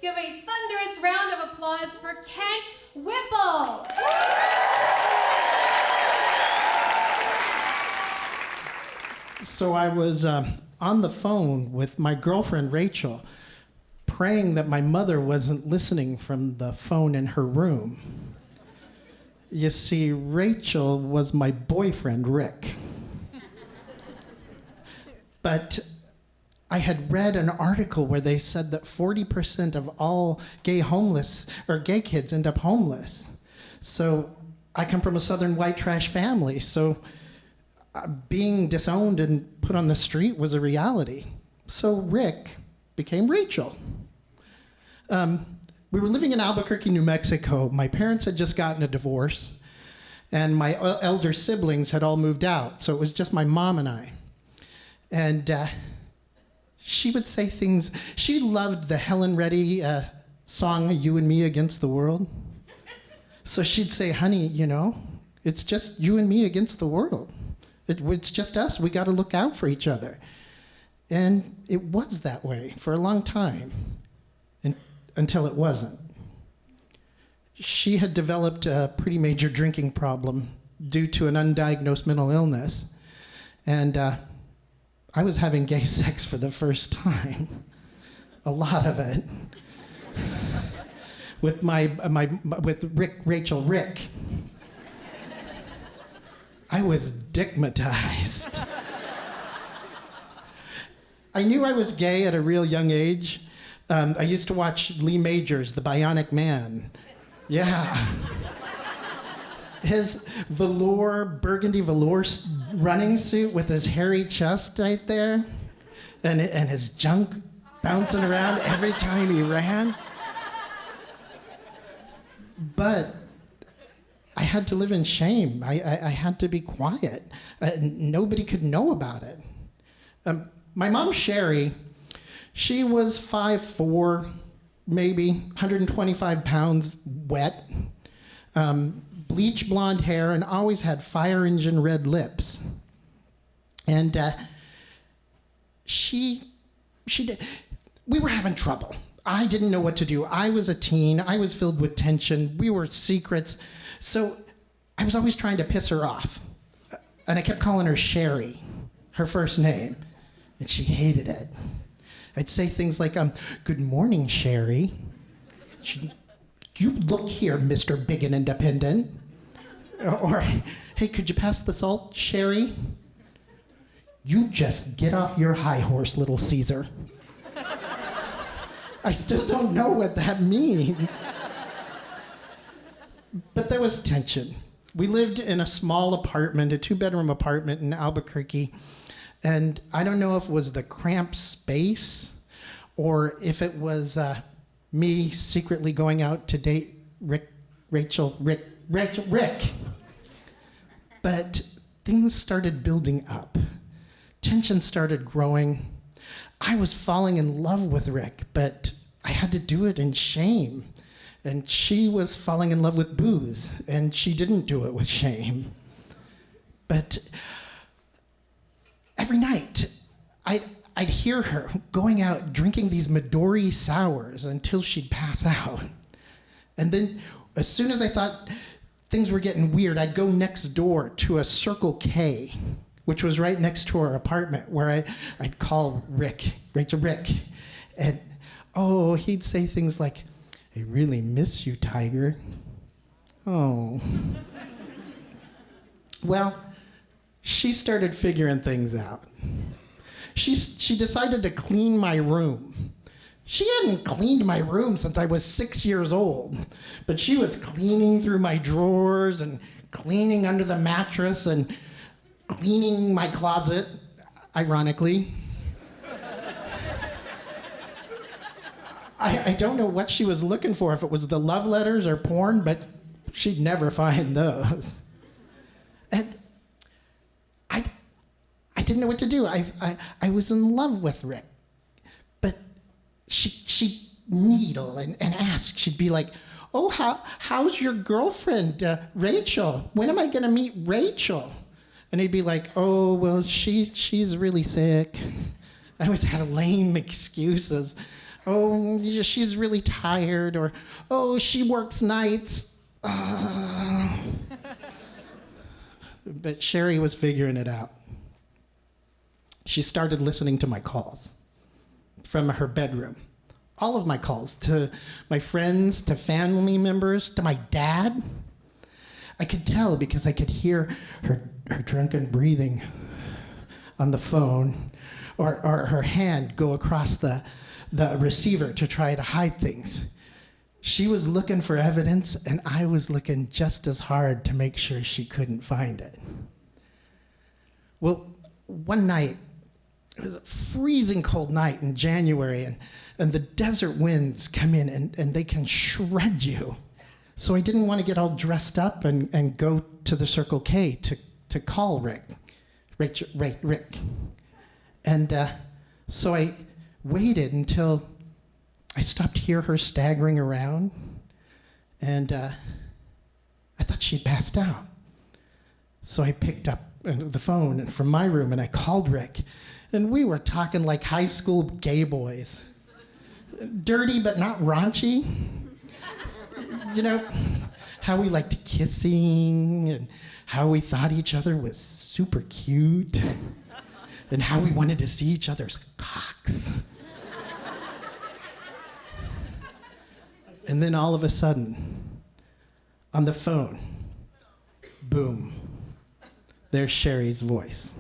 Give a thunderous round of applause for Kent Whipple. So I was on the phone with my girlfriend, Rachel, praying that my mother wasn't listening from the phone in her room. You see, Rachel was my boyfriend, Rick. But I had read an article where they said that 40% of all gay kids end up homeless. So I come from a southern white trash family, so being disowned and put on the street was a reality. So Rick became Rachel. We were living in Albuquerque, New Mexico. My parents had just gotten a divorce, and my elder siblings had all moved out, so it was just my mom and I. And she would say things. She loved the Helen Reddy song, You and Me Against the World. So she'd say, honey, it's just you and me against the world. It's just us. We got to look out for each other. And it was that way for a long time, until it wasn't. She had developed a pretty major drinking problem due to an undiagnosed mental illness. And I was having gay sex for the first time. A lot of it. With Rick. I was dickmatized. I knew I was gay at a real young age. I used to watch Lee Majors, The Bionic Man. Yeah. His burgundy velour running suit with his hairy chest right there, and his junk bouncing around every time he ran. But I had to live in shame. I had to be quiet. Nobody could know about it. My mom, Sherry, she was 5'4", maybe, 125 pounds wet, bleach blonde hair, and always had fire engine red lips. And we were having trouble. I didn't know what to do. I was a teen. I was filled with tension. We were secrets. So I was always trying to piss her off. And I kept calling her Sherry, her first name. And she hated it. I'd say things like, good morning, Sherry. You look here, Mr. Big and Independent. Or, hey, could you pass the salt, Sherry? You just get off your high horse, little Caesar. I still don't know what that means. But there was tension. We lived in a small apartment, a 2-bedroom apartment in Albuquerque, and I don't know if it was the cramped space or if it was me secretly going out to date Rick. But things started building up. Tension started growing. I was falling in love with Rick, but I had to do it in shame. And she was falling in love with booze, and she didn't do it with shame. But every night, I'd hear her going out drinking these Midori sours until she'd pass out. And then, as soon as I thought things were getting weird, I'd go next door to a Circle K, which was right next to our apartment, where I'd call Rick, and he'd say things like, I really miss you, Tiger. Oh. Well, she started figuring things out. She decided to clean my room. She hadn't cleaned my room since I was 6 years old, but she was cleaning through my drawers and cleaning under the mattress and cleaning my closet, ironically. I don't know what she was looking for, if it was the love letters or porn, but she'd never find those. And I didn't know what to do. I was in love with Rick, but she'd needle and ask. She'd be like, oh, how's your girlfriend, Rachel? When am I going to meet Rachel? And he'd be like, oh, well, she's really sick. I always had lame excuses. Oh, she's really tired, or, oh, she works nights. But Sherry was figuring it out. She started listening to my calls from her bedroom. All of my calls, to my friends, to family members, to my dad. I could tell because I could hear her drunken breathing on the phone, or her hand go across the receiver to try to hide things. She was looking for evidence, and I was looking just as hard to make sure she couldn't find it. Well, one night, it was a freezing cold night in January, and the desert winds come in, and they can shred you. So I didn't want to get all dressed up and go to the Circle K to call Rick. And so I waited until I stopped to hear her staggering around, and I thought she'd passed out. So I picked up the phone from my room and I called Rick, and we were talking like high school gay boys. Dirty but not raunchy. You know, how we liked kissing, and how we thought each other was super cute, and how we wanted to see each other's cocks. And then all of a sudden, on the phone, boom, there's Sherry's voice.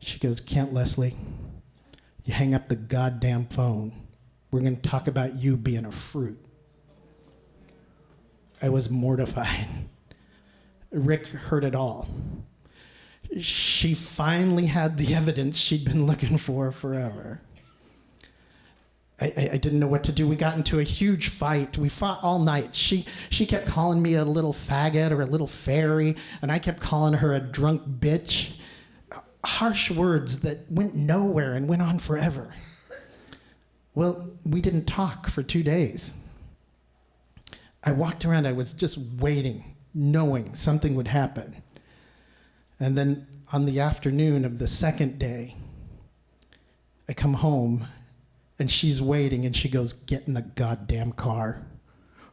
She goes, "Kent Leslie, you hang up the goddamn phone. We're going to talk about you being a fruit." I was mortified. Rick heard it all. She finally had the evidence she'd been looking for forever. I didn't know what to do. We got into a huge fight. We fought all night. She kept calling me a little faggot or a little fairy, and I kept calling her a drunk bitch. Harsh words that went nowhere and went on forever. Well, we didn't talk for 2 days. I walked around, I was just waiting, knowing something would happen. And then on the afternoon of the second day, I come home, and she's waiting, and she goes, "Get in the goddamn car.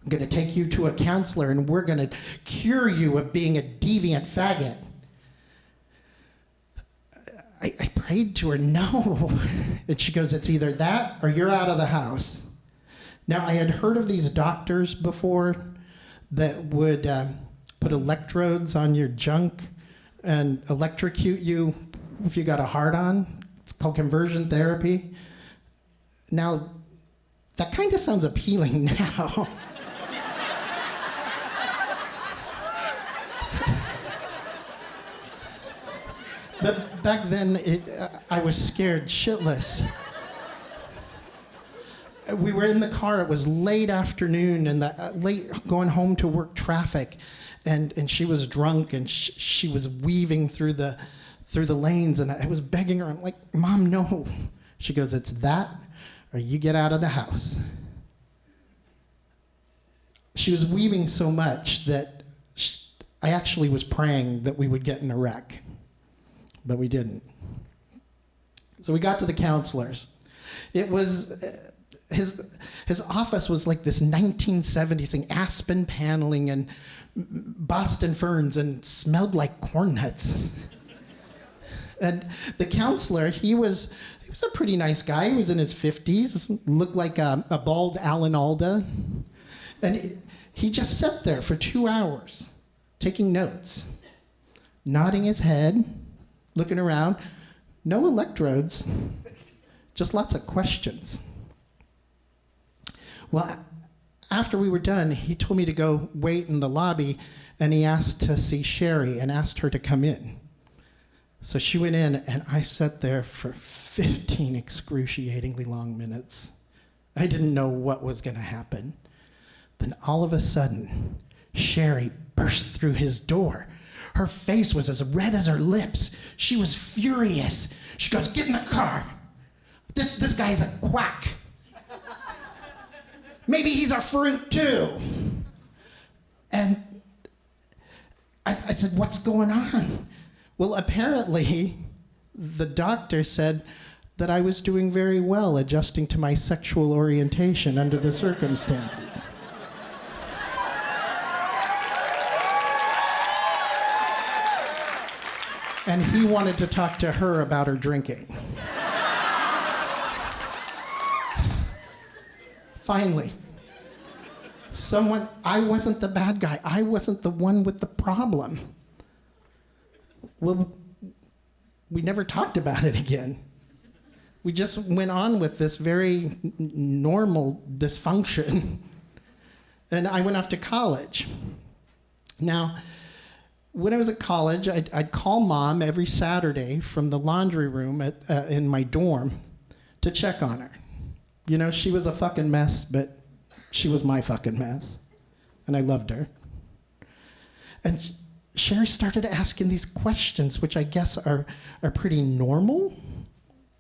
I'm gonna take you to a counselor, and we're gonna cure you of being a deviant faggot." I prayed to her, no. And she goes, "It's either that or you're out of the house." Now, I had heard of these doctors before that would put electrodes on your junk and electrocute you if you got a hard-on. It's called conversion therapy. Now, that kind of sounds appealing now. But back then, I was scared shitless. We were in the car, it was late afternoon, and the late going home to work traffic, and she was drunk, and she was weaving through the lanes, and I was begging her, I'm like, "Mom, no." She goes, "It's that, or you get out of the house." She was weaving so much that I actually was praying that we would get in a wreck, but we didn't. So we got to the counselors. It was, his office was like this 1970s thing, aspen paneling and Boston ferns, and smelled like corn nuts. And the counselor, he was a pretty nice guy. He was in his 50s, looked like a bald Alan Alda. And he just sat there for 2 hours, taking notes, nodding his head, looking around. No electrodes, just lots of questions. Well, after we were done, he told me to go wait in the lobby, and he asked to see Sherry and asked her to come in. So she went in, and I sat there for 15 excruciatingly long minutes. I didn't know what was going to happen. Then all of a sudden, Sherry burst through his door. Her face was as red as her lips. She was furious. She goes, "Get in the car. This guy's a quack. Maybe he's a fruit too." And I said, "What's going on?" Well, apparently, the doctor said that I was doing very well adjusting to my sexual orientation under the circumstances. And he wanted to talk to her about her drinking. Finally, I wasn't the bad guy. I wasn't the one with the problem. Well, we never talked about it again. We just went on with this very normal dysfunction. And I went off to college. Now, when I was at college, I'd call Mom every Saturday from the laundry room in my dorm to check on her. You know, she was a fucking mess, but she was my fucking mess. And I loved her. And Sherry started asking these questions, which I guess are pretty normal,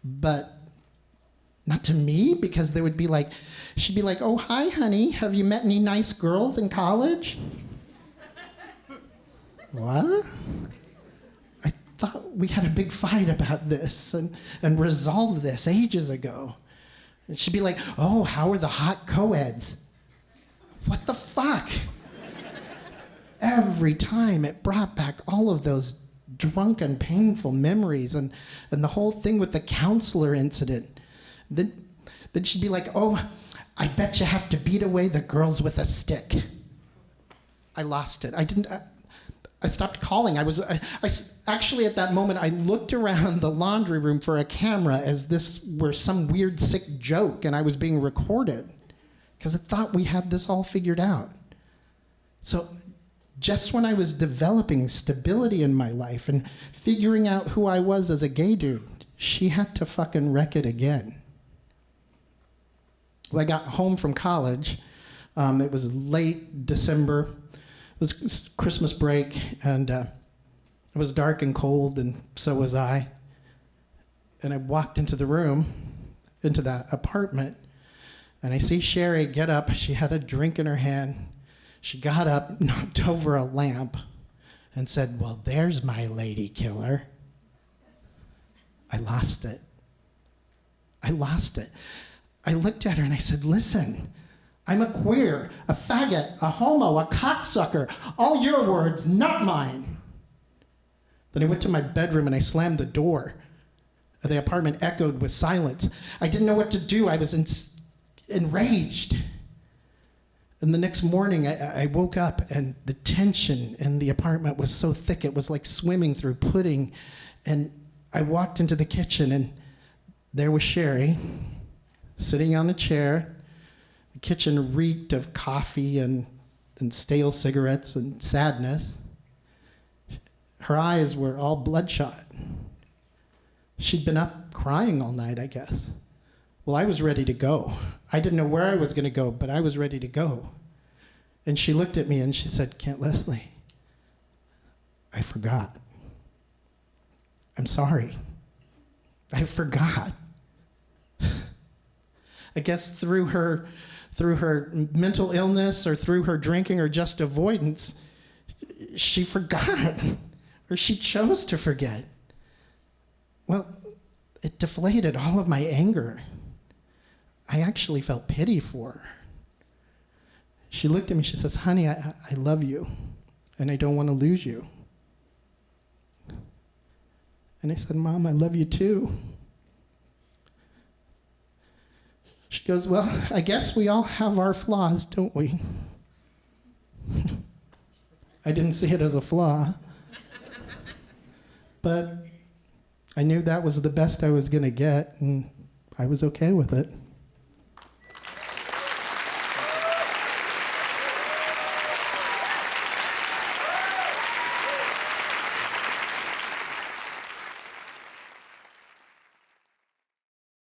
but not to me, because they would be like, she'd be like, "Oh, hi, honey, have you met any nice girls in college?" What? I thought we had a big fight about this and resolved this ages ago. And she'd be like, "Oh, how are the hot co-eds?" What the fuck? Every time it brought back all of those drunken, painful memories and the whole thing with the counselor incident. Then she'd be like, "Oh, I bet you have to beat away the girls with a stick." I lost it. I stopped calling. I actually, at that moment, I looked around the laundry room for a camera as this were some weird, sick joke and I was being recorded because I thought we had this all figured out. So just when I was developing stability in my life and figuring out who I was as a gay dude, she had to fucking wreck it again. When I got home from college, it was late December. It was Christmas break, and it was dark and cold, and so was I. And I walked into the room, into that apartment, and I see Sherry get up. She had a drink in her hand. She got up, knocked over a lamp, and said, "Well, there's my lady killer." I lost it. I looked at her and I said, "Listen, I'm a queer, a faggot, a homo, a cocksucker. All your words, not mine." Then I went to my bedroom and I slammed the door. The apartment echoed with silence. I didn't know what to do. I was enraged. And the next morning, I woke up and the tension in the apartment was so thick, it was like swimming through pudding. And I walked into the kitchen and there was Sherry sitting on a chair. The kitchen reeked of coffee and stale cigarettes and sadness. Her eyes were all bloodshot. She'd been up crying all night, I guess. Well, I was ready to go. I didn't know where I was going to go, but I was ready to go. And she looked at me and she said, "Kent Leslie, I forgot. I'm sorry. I forgot." I guess through her mental illness or through her drinking or just avoidance, she forgot, or she chose to forget. Well, it deflated all of my anger. I actually felt pity for her. She looked at me, she says, "Honey, I love you, and I don't want to lose you." And I said, "Mom, I love you too." She goes, "Well, I guess we all have our flaws, don't we?" I didn't see it as a flaw. But I knew that was the best I was going to get, and I was okay with it.